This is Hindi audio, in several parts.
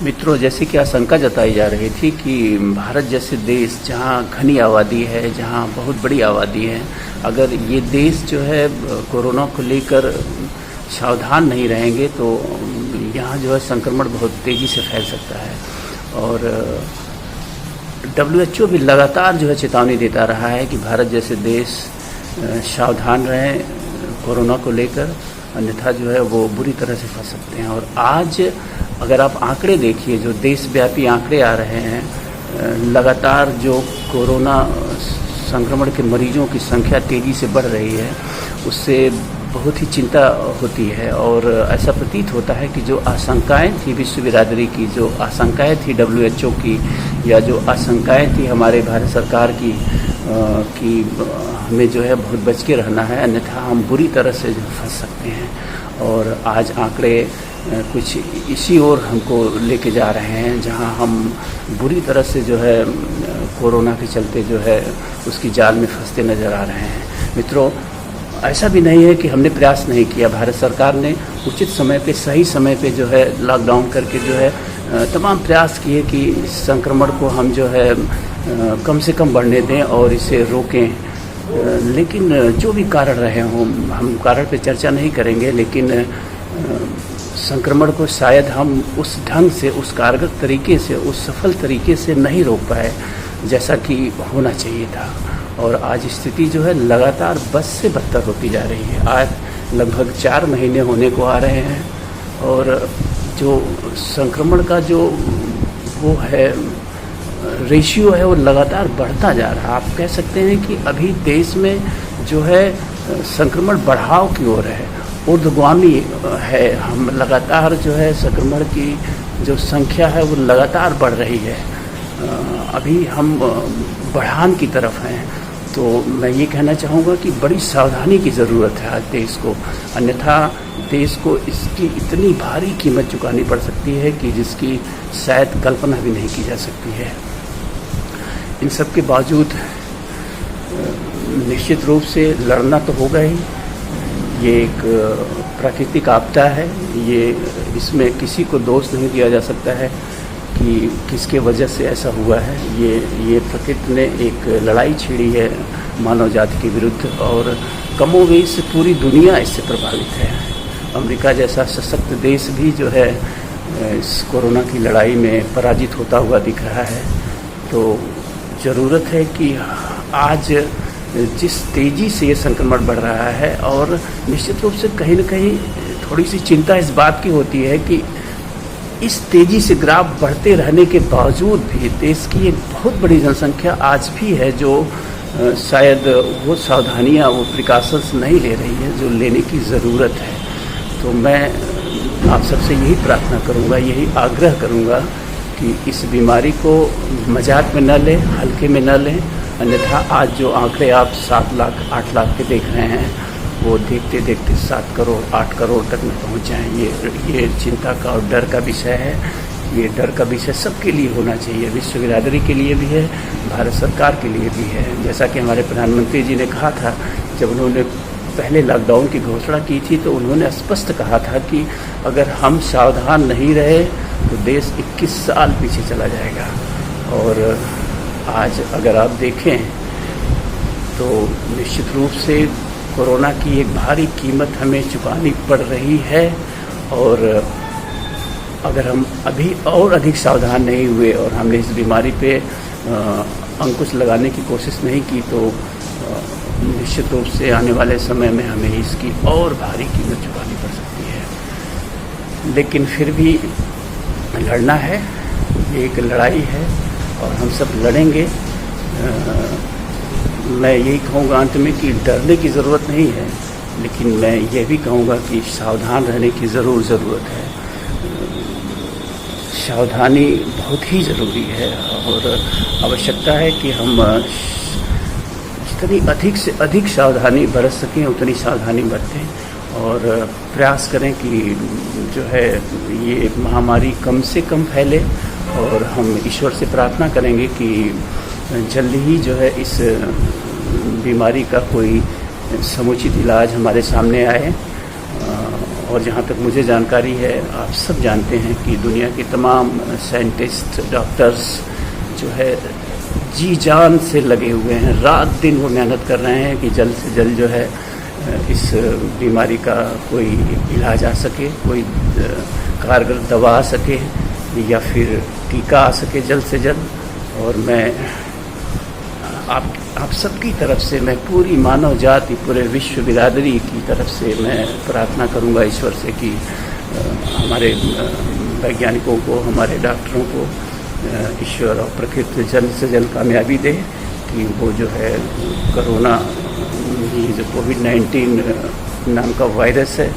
मित्रों, जैसे कि आशंका जताई जा रही थी कि भारत जैसे देश जहां घनी आबादी है, जहां बहुत बड़ी आबादी है, अगर ये देश जो है कोरोना को लेकर सावधान नहीं रहेंगे तो यहाँ जो है संक्रमण बहुत तेज़ी से फैल सकता है। और WHO भी लगातार जो है चेतावनी देता रहा है कि भारत जैसे देश सावधान रहें कोरोना को लेकर, अन्यथा जो है वो बुरी तरह से फंस सकते हैं। और आज अगर आप आंकड़े देखिए, जो देशव्यापी आंकड़े आ रहे हैं, लगातार जो कोरोना संक्रमण के मरीजों की संख्या तेज़ी से बढ़ रही है, उससे बहुत ही चिंता होती है। और ऐसा प्रतीत होता है कि जो आशंकाएं थी विश्व बिरादरी की, जो आशंकाएं थी WHO की, या जो आशंकाएं थी हमारे भारत सरकार की कि हमें जो है बहुत बच के रहना है, अन्यथा हम बुरी तरह से फंस सकते हैं। और आज आंकड़े कुछ इसी ओर हमको लेके जा रहे हैं, जहां हम बुरी तरह से जो है कोरोना के चलते जो है उसकी जाल में फंसते नज़र आ रहे हैं। मित्रों, ऐसा भी नहीं है कि हमने प्रयास नहीं किया। भारत सरकार ने उचित समय पे, सही समय पे जो है लॉकडाउन करके जो है तमाम प्रयास किए कि संक्रमण को हम जो है कम से कम बढ़ने दें और इसे रोकें। लेकिन जो भी कारण रहे हों, हम कारण पे चर्चा नहीं करेंगे, लेकिन संक्रमण को शायद हम उस ढंग से, उस कारगर तरीके से, उस सफल तरीके से नहीं रोक पाए जैसा कि होना चाहिए था। और आज स्थिति जो है लगातार बद से बदतर होती जा रही है। आज लगभग 4 महीने होने को आ रहे हैं और जो संक्रमण का जो वो है रेशियो है वो लगातार बढ़ता जा रहा है। आप कह सकते हैं कि अभी देश में जो है संक्रमण बढ़ाव की ओर है, ऊर्ध्वगामी है। हम लगातार जो है संक्रमण की जो संख्या है वो लगातार बढ़ रही है। अभी हम बढ़ान की तरफ हैं। तो मैं ये कहना चाहूँगा कि बड़ी सावधानी की ज़रूरत है आज देश को, अन्यथा देश को इसकी इतनी भारी कीमत चुकानी पड़ सकती है कि जिसकी शायद कल्पना भी नहीं की जा सकती है। इन सब के बावजूद निश्चित रूप से लड़ना तो होगा ही। ये एक प्राकृतिक आपदा है, इसमें किसी को दोष नहीं दिया जा सकता है कि किसके वजह से ऐसा हुआ है। ये प्रकृति ने एक लड़ाई छेड़ी है मानव जाति के विरुद्ध, और कमोवेश पूरी दुनिया इससे प्रभावित है। अमेरिका जैसा सशक्त देश भी जो है इस कोरोना की लड़ाई में पराजित होता हुआ दिख रहा है। तो ज़रूरत है कि आज जिस तेज़ी से ये संक्रमण बढ़ रहा है, और निश्चित रूप से कहीं न कहीं थोड़ी सी चिंता इस बात की होती है कि इस तेज़ी से ग्राफ बढ़ते रहने के बावजूद भी देश की एक बहुत बड़ी जनसंख्या आज भी है जो शायद वो सावधानियाँ, वो प्रिकॉशंस नहीं ले रही है जो लेने की ज़रूरत है। तो मैं आप सबसे यही प्रार्थना करूँगा, यही आग्रह करूँगा कि इस बीमारी को मजाक में न लें, हल्के में न लें, अन्यथा आज जो आंकड़े आप 7 लाख 8 लाख के देख रहे हैं वो देखते देखते 7 करोड़ 8 करोड़ तक में पहुंच जाएं। ये चिंता का और डर का विषय है। ये डर का विषय सबके लिए होना चाहिए, विश्व बिरादरी के लिए भी है, भारत सरकार के लिए भी है। जैसा कि हमारे प्रधानमंत्री जी ने कहा था, जब उन्होंने पहले लॉकडाउन की घोषणा की थी तो उन्होंने स्पष्ट कहा था कि अगर हम सावधान नहीं रहे तो देश 21 साल पीछे चला जाएगा। और आज अगर आप देखें तो निश्चित रूप से कोरोना की एक भारी कीमत हमें चुकानी पड़ रही है। और अगर हम अभी और अधिक सावधान नहीं हुए और हमने इस बीमारी पे अंकुश लगाने की कोशिश नहीं की तो निश्चित रूप से आने वाले समय में हमें इसकी और भारी कीमत चुकानी पड़ सकती है। लेकिन फिर भी लड़ना है, ये एक लड़ाई है और हम सब लड़ेंगे। मैं यही कहूँगा अंत में कि डरने की ज़रूरत नहीं है, लेकिन मैं ये भी कहूँगा कि सावधान रहने की ज़रूरत है। सावधानी बहुत ही ज़रूरी है और आवश्यकता है कि हम जितनी अधिक से अधिक सावधानी बरत सकें उतनी सावधानी बरतें और प्रयास करें कि जो है ये महामारी कम से कम फैले। और हम ईश्वर से प्रार्थना करेंगे कि जल्दी ही जो है इस बीमारी का कोई समुचित इलाज हमारे सामने आए और जहाँ तक मुझे जानकारी है, आप सब जानते हैं कि दुनिया के तमाम साइंटिस्ट, डॉक्टर्स जो है जी जान से लगे हुए हैं, रात दिन वो मेहनत कर रहे हैं कि जल्द से जल्द जो है इस बीमारी का कोई इलाज आ सके, कोई कारगर दवा आ सके या फिर टीका आ सके जल्द से जल्द। और मैं आप सबकी तरफ से, मैं पूरी मानव जाति, पूरे विश्व बिरादरी की तरफ से मैं प्रार्थना करूंगा ईश्वर से कि हमारे वैज्ञानिकों को, हमारे डॉक्टरों को ईश्वर और प्रकृति जल्द से जल्द कामयाबी दे कि वो जो है कोरोना, ये जो कोविड-19 नाम का वायरस है,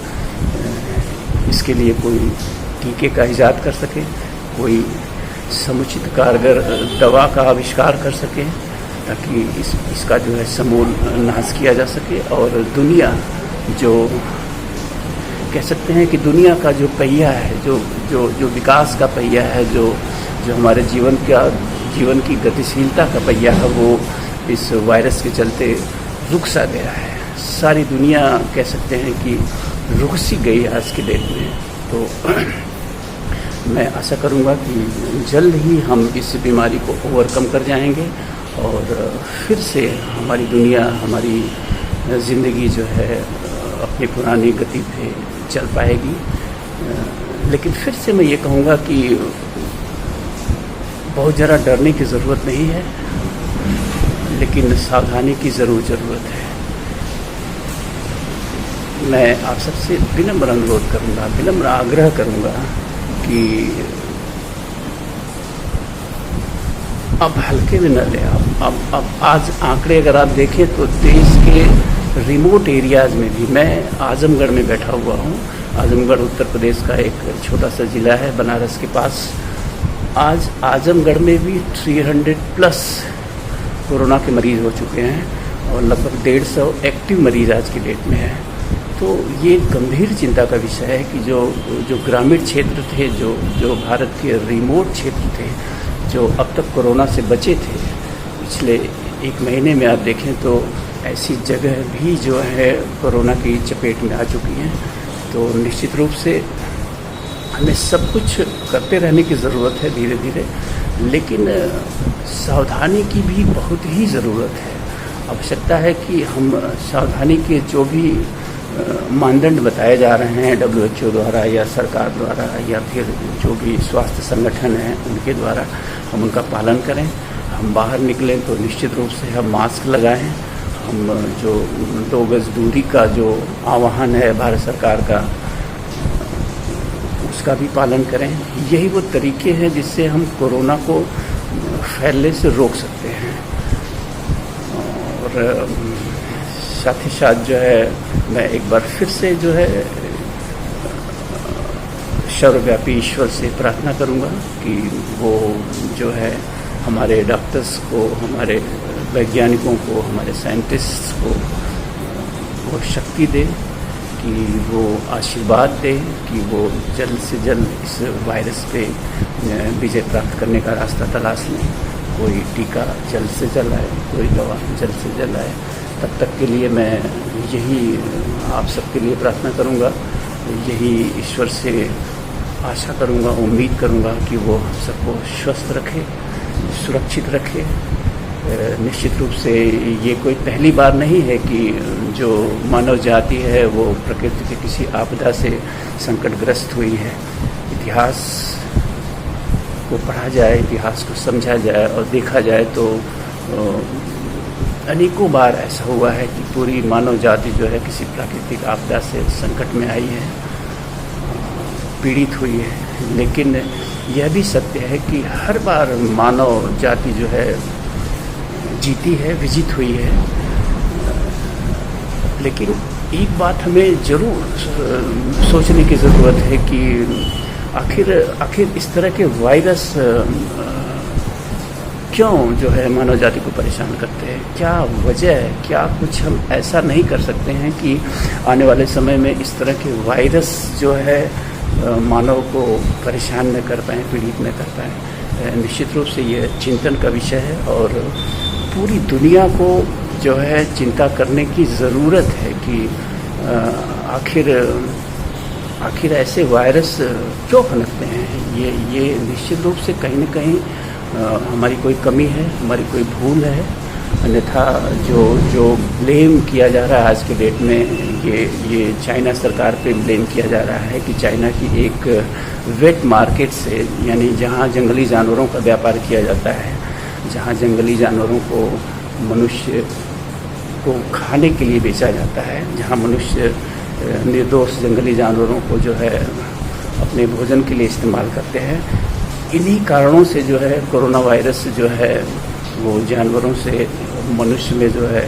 इसके लिए कोई टीके का इजाद कर सके, कोई समुचित कारगर दवा का आविष्कार कर सके, ताकि इसका जो है समूल नाश किया जा सके। और दुनिया जो कह सकते हैं कि दुनिया का जो पहिया है, जो विकास का पहिया है, जो हमारे जीवन की गतिशीलता का पहिया है, वो इस वायरस के चलते रुक सा गया है। सारी दुनिया कह सकते हैं कि रुक सी गई आज के डेट में। तो मैं आशा करूंगा कि जल्द ही हम इस बीमारी को ओवरकम कर जाएंगे और फिर से हमारी दुनिया, हमारी ज़िंदगी जो है अपनी पुरानी गति पे चल पाएगी। लेकिन फिर से मैं ये कहूँगा कि बहुत ज़रा डरने की ज़रूरत नहीं है, लेकिन सावधानी की ज़रूरत है। मैं आप सबसे विनम्र अनुरोध करूँगा, विनम्र आग्रह करूँगा कि अब हल्के में न लें। अब आज आंकड़े अगर आप देखें तो देश के रिमोट एरियाज़ में भी, मैं आजमगढ़ में बैठा हुआ हूँ। आजमगढ़ उत्तर प्रदेश का एक छोटा सा ज़िला है बनारस के पास। आज आजमगढ़ में भी 300+ कोरोना के मरीज़ हो चुके हैं और लगभग 150 एक्टिव मरीज़ आज की डेट में है। तो ये गंभीर चिंता का विषय है कि जो ग्रामीण क्षेत्र थे, जो भारत के रिमोट क्षेत्र थे, जो अब तक कोरोना से बचे थे, पिछले 1 महीने में आप देखें तो ऐसी जगह भी जो है कोरोना की चपेट में आ चुकी हैं। तो निश्चित रूप से हमें सब कुछ करते रहने की ज़रूरत है धीरे धीरे, लेकिन सावधानी की भी बहुत ही ज़रूरत है। आवश्यकता है कि हम सावधानी के जो भी मानदंड बताए जा रहे हैं WHO द्वारा या सरकार द्वारा या फिर जो भी स्वास्थ्य संगठन हैं उनके द्वारा, हम उनका पालन करें। हम बाहर निकलें तो निश्चित रूप से हम मास्क लगाएं। हम जो 2 गज दूरी का जो आह्वान है भारत सरकार का, उसका भी पालन करें। यही वो तरीके हैं जिससे हम कोरोना को फैलने से रोक सकते हैं। और साथ ही साथ जो है मैं एक बार फिर से जो है सर्वव्यापी ईश्वर से प्रार्थना करूंगा कि वो जो है हमारे डॉक्टर्स को, हमारे वैज्ञानिकों को, हमारे साइंटिस्ट्स को वो शक्ति दे, कि वो आशीर्वाद दे कि वो जल्द से जल्द इस वायरस पे विजय प्राप्त करने का रास्ता तलाश लें। कोई टीका जल्द से जल्द आए, कोई दवा जल्द से जल्द आए। तब तक के लिए मैं यही आप सबके लिए प्रार्थना करूंगा, यही ईश्वर से आशा करूंगा, उम्मीद करूंगा कि वो हम सबको स्वस्थ रखे, सुरक्षित रखे। निश्चित रूप से ये कोई पहली बार नहीं है कि जो मानव जाति है वो प्रकृति के किसी आपदा से संकटग्रस्त हुई है। इतिहास को पढ़ा जाए, इतिहास को समझा जाए और देखा जाए तो अनेकों बार ऐसा हुआ है कि पूरी मानव जाति जो है किसी प्राकृतिक आपदा से संकट में आई है, पीड़ित हुई है। लेकिन यह भी सत्य है कि हर बार मानव जाति जो है जीती है, विजित हुई है। लेकिन एक बात हमें जरूर सोचने की ज़रूरत है कि आखिर इस तरह के वायरस क्यों जो है मानव जाति को परेशान करते हैं, क्या वजह है? क्या कुछ हम ऐसा नहीं कर सकते हैं कि आने वाले समय में इस तरह के वायरस जो है मानव को परेशान न कर पाएँ, पीड़ित न कर पाएँ? निश्चित रूप से ये चिंतन का विषय है और पूरी दुनिया को जो है चिंता करने की ज़रूरत है कि आखिर आखिर ऐसे वायरस क्यों पनपते हैं। ये निश्चित रूप से कहीं न कहीं हमारी कोई कमी है, हमारी कोई भूल है। अन्यथा जो ब्लेम किया जा रहा है आज के डेट में, ये चाइना सरकार पे ब्लेम किया जा रहा है कि चाइना की एक वेट मार्केट से, यानी जहाँ जंगली जानवरों का व्यापार किया जाता है, जहाँ जंगली जानवरों को मनुष्य को खाने के लिए बेचा जाता है, जहाँ मनुष्य निर्दोष जंगली जानवरों को जो है अपने भोजन के लिए इस्तेमाल करते हैं, इन्हीं कारणों से जो है कोरोना वायरस जो है वो जानवरों से मनुष्य में जो है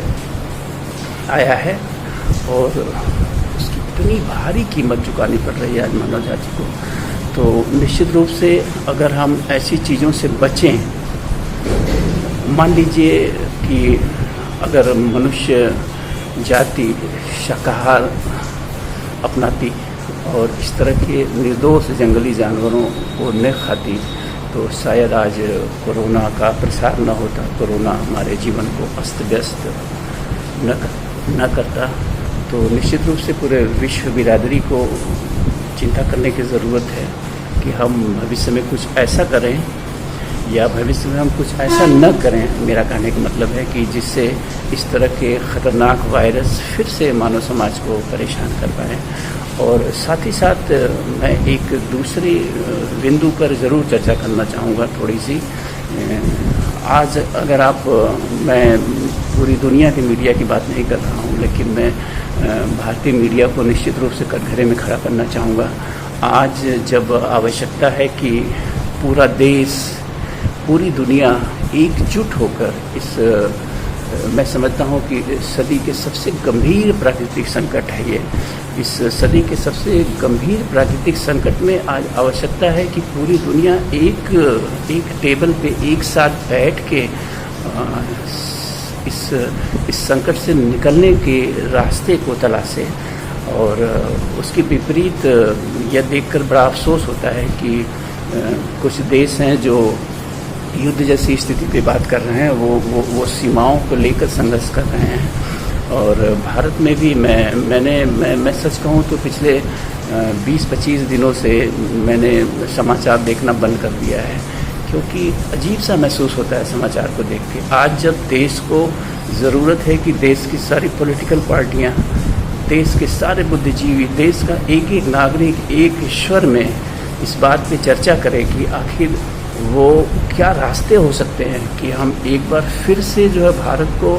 आया है और उसकी इतनी भारी कीमत चुकानी पड़ रही है आज मानव जाति को। तो निश्चित रूप से अगर हम ऐसी चीज़ों से बचें, मान लीजिए कि अगर मनुष्य जाति शाकाहार अपनाती और इस तरह के निर्दोष जंगली जानवरों को न खाती, तो शायद आज कोरोना का प्रसार न होता, कोरोना हमारे जीवन को अस्त व्यस्त न करता। तो निश्चित रूप से पूरे विश्व बिरादरी को चिंता करने की ज़रूरत है कि हम भविष्य में कुछ ऐसा करें या भविष्य में हम कुछ ऐसा न करें। मेरा कहने का मतलब है कि जिससे इस तरह के ख़तरनाक वायरस फिर से मानव समाज को परेशान कर पाए। और साथ ही साथ मैं एक दूसरी बिंदु पर ज़रूर चर्चा करना चाहूँगा थोड़ी सी। आज अगर मैं पूरी दुनिया के मीडिया की बात नहीं कर रहा हूँ, लेकिन मैं भारतीय मीडिया को निश्चित रूप से कटघरे में खड़ा करना चाहूँगा। आज जब आवश्यकता है कि पूरा देश, पूरी दुनिया एकजुट होकर मैं समझता हूँ कि सदी के सबसे गंभीर प्राकृतिक संकट है ये। इस सदी के सबसे गंभीर प्राकृतिक संकट में आज आवश्यकता है कि पूरी दुनिया एक टेबल पे एक साथ बैठ के इस संकट से निकलने के रास्ते को तलाशे। और उसके विपरीत यह देखकर बड़ा अफसोस होता है कि कुछ देश हैं जो युद्ध जैसी स्थिति पे बात कर रहे हैं, वो सीमाओं को लेकर संघर्ष कर रहे हैं। और भारत में भी मैं सच कहूँ तो पिछले 20-25 दिनों से मैंने समाचार देखना बंद कर दिया है, क्योंकि अजीब सा महसूस होता है समाचार को देख के। आज जब देश को ज़रूरत है कि देश की सारी पॉलिटिकल पार्टियाँ, देश के सारे बुद्धिजीवी, देश का एक एक नागरिक एक स्वर में इस बात पे चर्चा करे कि आखिर वो क्या रास्ते हो सकते हैं कि हम एक बार फिर से जो है भारत को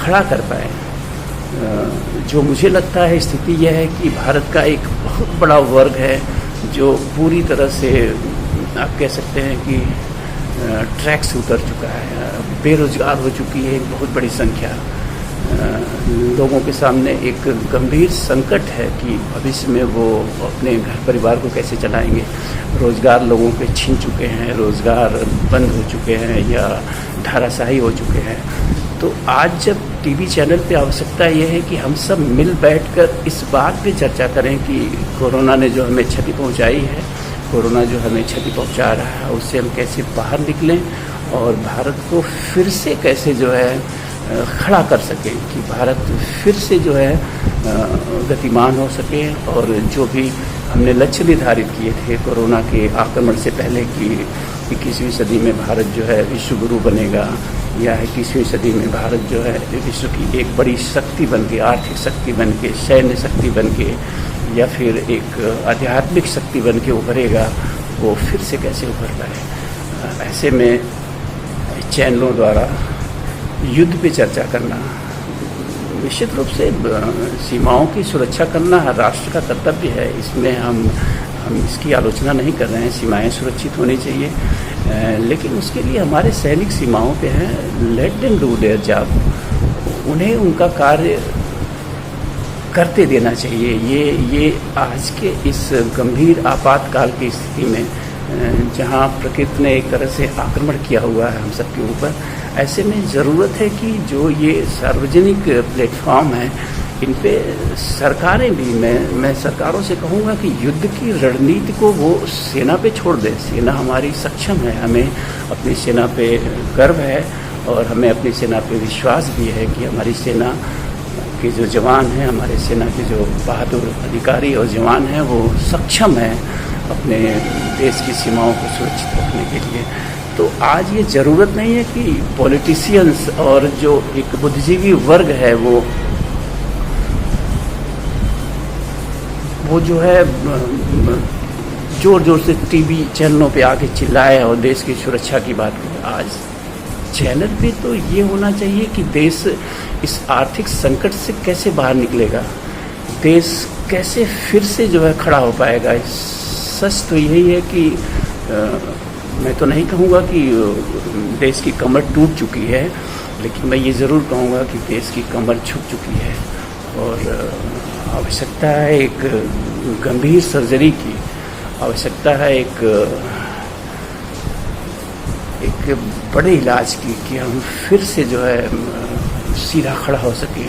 खड़ा कर पाए। जो मुझे लगता है स्थिति यह है कि भारत का एक बहुत बड़ा वर्ग है जो पूरी तरह से आप कह सकते हैं कि ट्रैक से उतर चुका है, बेरोजगार हो चुकी है एक बहुत बड़ी संख्या। लोगों के सामने एक गंभीर संकट है कि भविष्य में वो अपने घर परिवार को कैसे चलाएंगे। रोज़गार लोगों के छीन चुके हैं, रोज़गार बंद हो चुके हैं या धाराशाही हो चुके हैं। तो आज जब टीवी चैनल पे आवश्यकता यह है कि हम सब मिल बैठकर इस बात पे चर्चा करें कि कोरोना ने जो हमें क्षति पहुंचाई है, कोरोना जो हमें क्षति पहुंचा रहा है, उससे हम कैसे बाहर निकलें और भारत को फिर से कैसे जो है खड़ा कर सकें कि भारत फिर से जो है गतिमान हो सके। और जो भी हमने लक्ष्य निर्धारित किए थे कोरोना के आक्रमण से पहले कि 21वीं सदी में भारत जो है विश्व गुरु बनेगा, या 21वीं सदी में भारत जो है विश्व की एक बड़ी शक्ति बन के, आर्थिक शक्ति बन के, सैन्य शक्ति बन के, या फिर एक आध्यात्मिक शक्ति बन के उभरेगा, वो फिर से कैसे उभर पाए। ऐसे में चैनलों द्वारा युद्ध पे चर्चा करना, निश्चित रूप से सीमाओं की सुरक्षा करना हर राष्ट्र का कर्तव्य है। इसमें हम इसकी आलोचना नहीं कर रहे हैं, सीमाएं सुरक्षित होनी चाहिए, लेकिन उसके लिए हमारे सैनिक सीमाओं पे हैं। Let them do their job, उन्हें उनका कार्य करते देना चाहिए। ये आज के इस गंभीर आपातकाल की स्थिति में जहां प्रकृति ने एक तरह से आक्रमण किया हुआ है हम सबके ऊपर, ऐसे में ज़रूरत है कि जो ये सार्वजनिक प्लेटफॉर्म हैं इन पे सरकारें भी, मैं सरकारों से कहूँगा कि युद्ध की रणनीति को वो सेना पे छोड़ दें। सेना हमारी सक्षम है, हमें अपनी सेना पे गर्व है और हमें अपनी सेना पे विश्वास भी है कि हमारी सेना के जो जवान हैं, हमारे सेना के जो बहादुर अधिकारी और जवान हैं, वो सक्षम हैं अपने देश की सीमाओं को सुरक्षित रखने के लिए। तो आज ये ज़रूरत नहीं है कि पॉलिटिशियंस और जो एक बुद्धिजीवी वर्ग है वो जो है जोर जोर से टीवी चैनलों पे आके चिल्लाए और देश की सुरक्षा की बात करे। आज चैनल पे तो ये होना चाहिए कि देश इस आर्थिक संकट से कैसे बाहर निकलेगा, देश कैसे फिर से जो है खड़ा हो पाएगा। सच तो यही है कि मैं तो नहीं कहूँगा कि देश की कमर टूट चुकी है, लेकिन मैं ये ज़रूर कहूँगा कि देश की कमर झुक चुकी है और आवश्यकता है एक गंभीर सर्जरी की, आवश्यकता है एक बड़े इलाज की कि हम फिर से जो है सीधा खड़ा हो सकें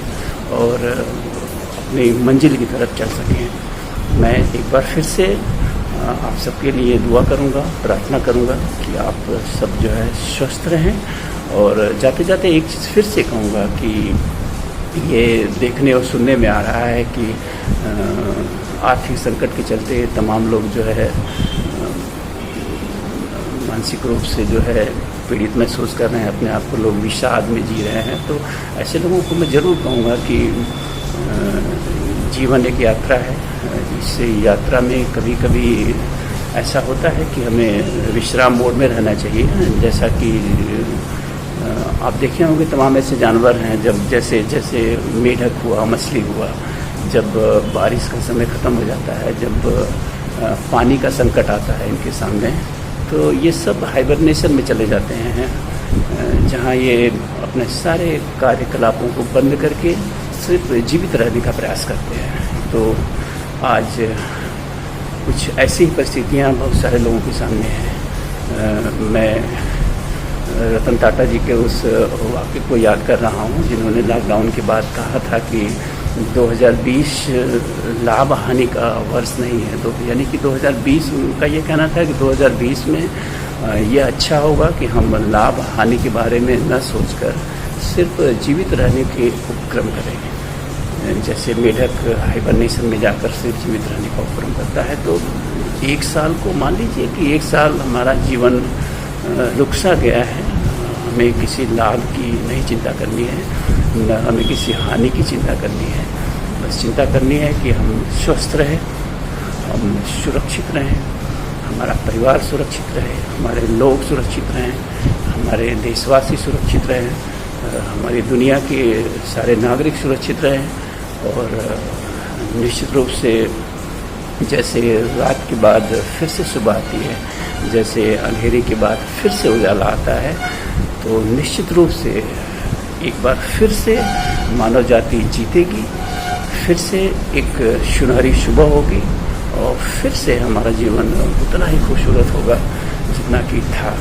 और अपनी मंजिल की तरफ चल सकें। मैं एक बार फिर से आप सबके लिए दुआ करूंगा, प्रार्थना करूंगा कि आप सब जो है स्वस्थ रहें। और जाते जाते एक चीज़ फिर से कहूँगा कि ये देखने और सुनने में आ रहा है कि आर्थिक संकट के चलते तमाम लोग जो है मानसिक रूप से जो है पीड़ित महसूस कर रहे हैं, अपने आप को लोग विषाद में जी रहे हैं। तो ऐसे लोगों को मैं ज़रूर कहूँगा कि जीवन एक यात्रा है, इस यात्रा में कभी कभी ऐसा होता है कि हमें विश्राम मोड में रहना चाहिए। जैसा कि आप देखे होंगे तमाम ऐसे जानवर हैं, जब जैसे जैसे मेढक हुआ, मछली हुआ, जब बारिश का समय ख़त्म हो जाता है, जब पानी का संकट आता है इनके सामने, तो ये सब हाइबरनेशन में चले जाते हैं, जहाँ ये अपने सारे कार्यकलापों को बंद करके सिर्फ जीवित रहने का प्रयास करते हैं। तो आज कुछ ऐसी परिस्थितियाँ बहुत सारे लोगों के सामने हैं। मैं रतन टाटा जी के उस वाक्य को याद कर रहा हूँ जिन्होंने लॉकडाउन के बाद कहा था कि 2020 लाभ हानि का वर्ष नहीं है। तो यानी कि 2020 का ये कहना था कि 2020 में ये अच्छा होगा कि हम लाभ हानि के बारे में न सोचकर सिर्फ जीवित रहने के उपक्रम करेंगे। जैसे मेढक हाइबरनेशन में जाकर सिर्फ जीवित रहने का उपक्रम करता है, तो एक साल को मान लीजिए कि एक साल हमारा जीवन रुक सा गया है। हमें किसी लाभ की नहीं चिंता करनी है, न हमें किसी हानि की चिंता करनी है। बस चिंता करनी है कि हम स्वस्थ रहें, हम सुरक्षित रहें, हमारा परिवार सुरक्षित रहे, हमारे लोग सुरक्षित रहें, हमारे देशवासी सुरक्षित रहें, हमारी दुनिया के सारे नागरिक सुरक्षित रहें। और निश्चित रूप से जैसे रात के बाद फिर से सुबह आती है, जैसे अंधेरे के बाद फिर से उजाला आता है, तो निश्चित रूप से एक बार फिर से मानव जाति जीतेगी, फिर से एक सुनहरी सुबह होगी और फिर से हमारा जीवन उतना ही खूबसूरत होगा जितना कि था,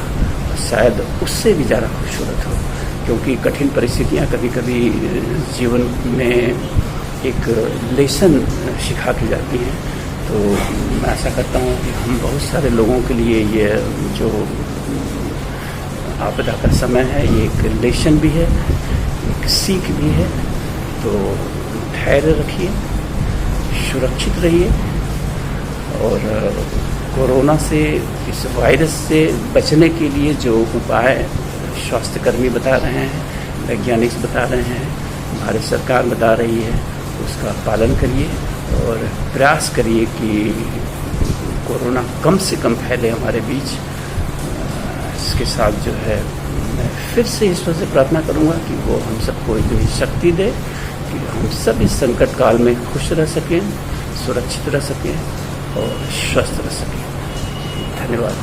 शायद उससे भी ज़्यादा खूबसूरत हो। क्योंकि कठिन परिस्थितियाँ कभी कभी जीवन में एक लेसन सिखा के जाती हैं। तो मैं आशा करता हूँ कि हम बहुत सारे लोगों के लिए ये जो आपदा का समय है ये एक लेसन भी है, एक सीख भी है। तो धैर्य रखिए, सुरक्षित रहिए और कोरोना से, इस वायरस से बचने के लिए जो उपाय स्वास्थ्यकर्मी बता रहे हैं, वैज्ञानिक बता रहे हैं, भारत सरकार बता रही है, उसका पालन करिए और प्रयास करिए कि कोरोना कम से कम फैले हमारे बीच। इसके साथ जो है मैं फिर से ईश्वर से प्रार्थना करूंगा कि वो हम सबको इतनी शक्ति दे कि हम सब इस संकट काल में खुश रह सकें, सुरक्षित रह सकें और स्वस्थ रह सकें। धन्यवाद।